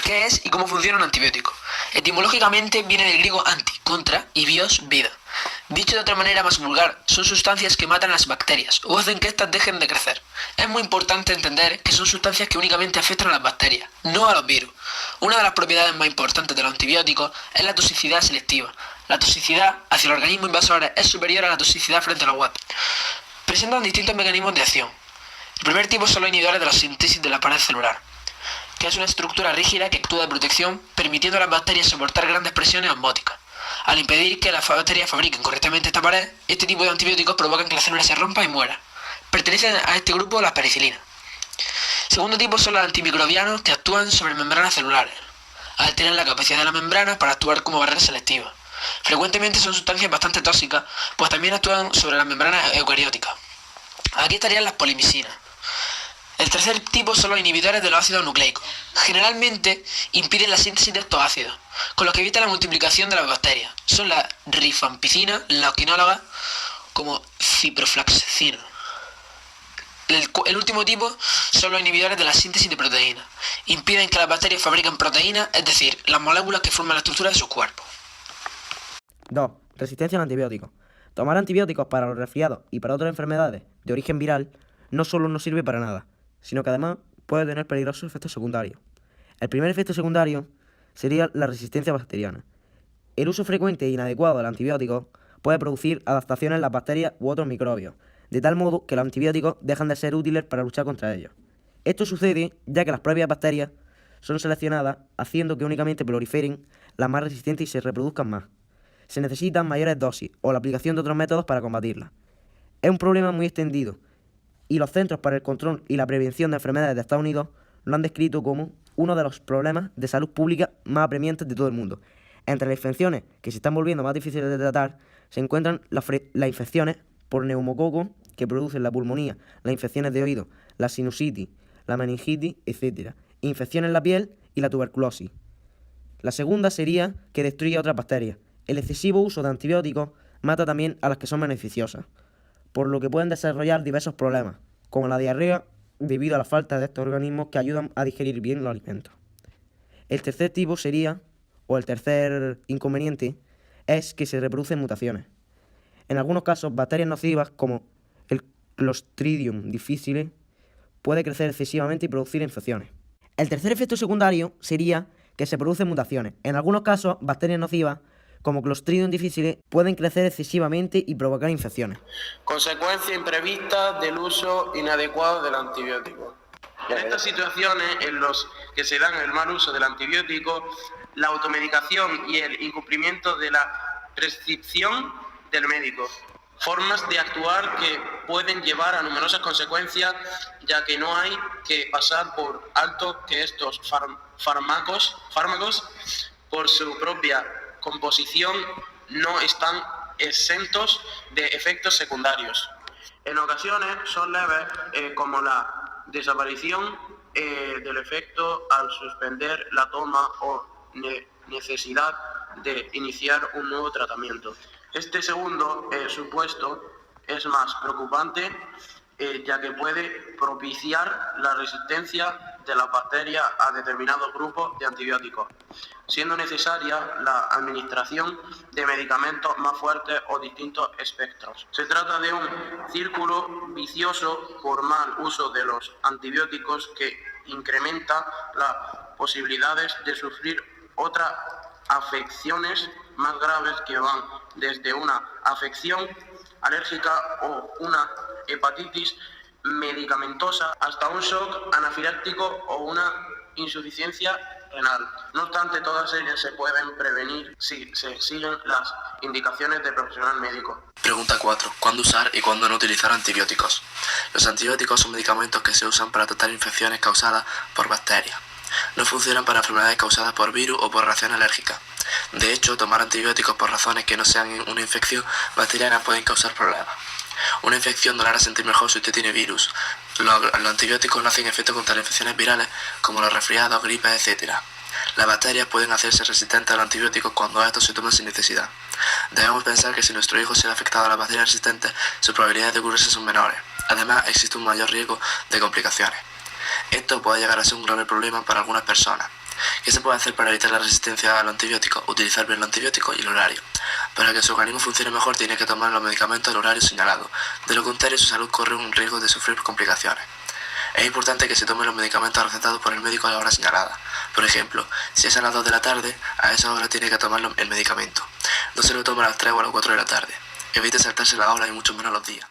¿Qué es y cómo funciona un antibiótico? Etimológicamente viene del griego anti, contra, y bios, vida. Dicho de otra manera más vulgar, son sustancias que matan a las bacterias o hacen que éstas dejen de crecer. Es muy importante entender que son sustancias que únicamente afectan a las bacterias, no a los virus. Una de las propiedades más importantes de los antibióticos es la toxicidad selectiva. La toxicidad hacia los organismos invasores es superior a la toxicidad frente a los huéspedes. Presentan distintos mecanismos de acción. El primer tipo son los inhibidores de la síntesis de la pared celular, que es una estructura rígida que actúa de protección, permitiendo a las bacterias soportar grandes presiones osmóticas. Al impedir que las bacterias fabriquen correctamente esta pared, este tipo de antibióticos provocan que la célula se rompa y muera. Pertenecen a este grupo las penicilinas. Segundo tipo son los antimicrobianos, que actúan sobre membranas celulares, al tener la capacidad de la membrana para actuar como barrera selectiva. Frecuentemente son sustancias bastante tóxicas, pues también actúan sobre las membranas eucarióticas. Aquí estarían las polimicinas. El tercer tipo son los inhibidores de los ácidos nucleicos. Generalmente impiden la síntesis de estos ácidos, con lo que evitan la multiplicación de las bacterias. Son la rifampicina, la quinóloga, como ciprofloxacina. El último tipo son los inhibidores de la síntesis de proteínas. Impiden que las bacterias fabriquen proteínas, es decir, las moléculas que forman la estructura de sus cuerpos. 2. Resistencia al antibiótico. Tomar antibióticos para los resfriados y para otras enfermedades de origen viral no solo no sirve para nada, sino que además puede tener peligrosos efectos secundarios. El primer efecto secundario sería la resistencia bacteriana. El uso frecuente e inadecuado del antibiótico puede producir adaptaciones en las bacterias u otros microbios, de tal modo que los antibióticos dejan de ser útiles para luchar contra ellos. Esto sucede ya que las propias bacterias son seleccionadas, haciendo que únicamente proliferen las más resistentes y se reproduzcan más. Se necesitan mayores dosis o la aplicación de otros métodos para combatirlas. Es un problema muy extendido, y los Centros para el Control y la Prevención de Enfermedades de Estados Unidos lo han descrito como uno de los problemas de salud pública más apremiantes de todo el mundo. Entre las infecciones que se están volviendo más difíciles de tratar se encuentran las infecciones por neumococo que producen la pulmonía, las infecciones de oído, la sinusitis, la meningitis, etc. Infecciones en la piel y la tuberculosis. La segunda sería que destruye otras bacterias. El excesivo uso de antibióticos mata también a las que son beneficiosas, por lo que pueden desarrollar diversos problemas, como la diarrea, debido a la falta de estos organismos que ayudan a digerir bien los alimentos. El tercer tipo sería, o el tercer inconveniente, es que se reproducen mutaciones. En algunos casos, bacterias nocivas como el Clostridium difficile puede crecer excesivamente y producir infecciones. El tercer efecto secundario sería que se producen mutaciones. En algunos casos, bacterias nocivas como Clostridium difficile pueden crecer excesivamente y provocar infecciones. Consecuencias imprevistas del uso inadecuado del antibiótico. En estas situaciones en las que se dan el mal uso del antibiótico, la automedicación y el incumplimiento de la prescripción del médico. Formas de actuar que pueden llevar a numerosas consecuencias, ya que no hay que pasar por alto que estos fármacos, por su propia composición, no están exentos de efectos secundarios. En ocasiones son leves, como la desaparición del efecto al suspender la toma o necesidad de iniciar un nuevo tratamiento. Este segundo supuesto es más preocupante, ya que puede propiciar la resistencia de las bacterias a determinados grupos de antibióticos, siendo necesaria la administración de medicamentos más fuertes o distintos espectros. Se trata de un círculo vicioso por mal uso de los antibióticos que incrementa las posibilidades de sufrir otras afecciones más graves que van desde una afección alérgica o una hepatitis medicamentosa hasta un shock anafiláctico o una insuficiencia renal. No obstante, todas ellas se pueden prevenir si se siguen las indicaciones del profesional médico. Pregunta 4. ¿Cuándo usar y cuándo no utilizar antibióticos? Los antibióticos son medicamentos que se usan para tratar infecciones causadas por bacterias. No funcionan para enfermedades causadas por virus o por reacciones alérgicas. De hecho, tomar antibióticos por razones que no sean una infección bacteriana pueden causar problemas. Una infección no la hará sentir mejor si usted tiene virus. Los antibióticos no hacen efecto contra las infecciones virales como los resfriados, gripes, etc. Las bacterias pueden hacerse resistentes a los antibióticos cuando estos se toman sin necesidad. Debemos pensar que si nuestro hijo se ve afectado a las bacterias resistentes, sus probabilidades de curarse son menores. Además, existe un mayor riesgo de complicaciones. Esto puede llegar a ser un grave problema para algunas personas. ¿Qué se puede hacer para evitar la resistencia a los antibióticos? Utilizar bien los antibióticos y el horario. Para que su organismo funcione mejor tiene que tomar los medicamentos al horario señalado. De lo contrario, su salud corre un riesgo de sufrir complicaciones. Es importante que se tomen los medicamentos recetados por el médico a la hora señalada. Por ejemplo, si es a las 2 de la tarde, a esa hora tiene que tomar el medicamento. No se lo toma a las 3 o a las 4 de la tarde. Evite saltarse la hora y mucho menos los días.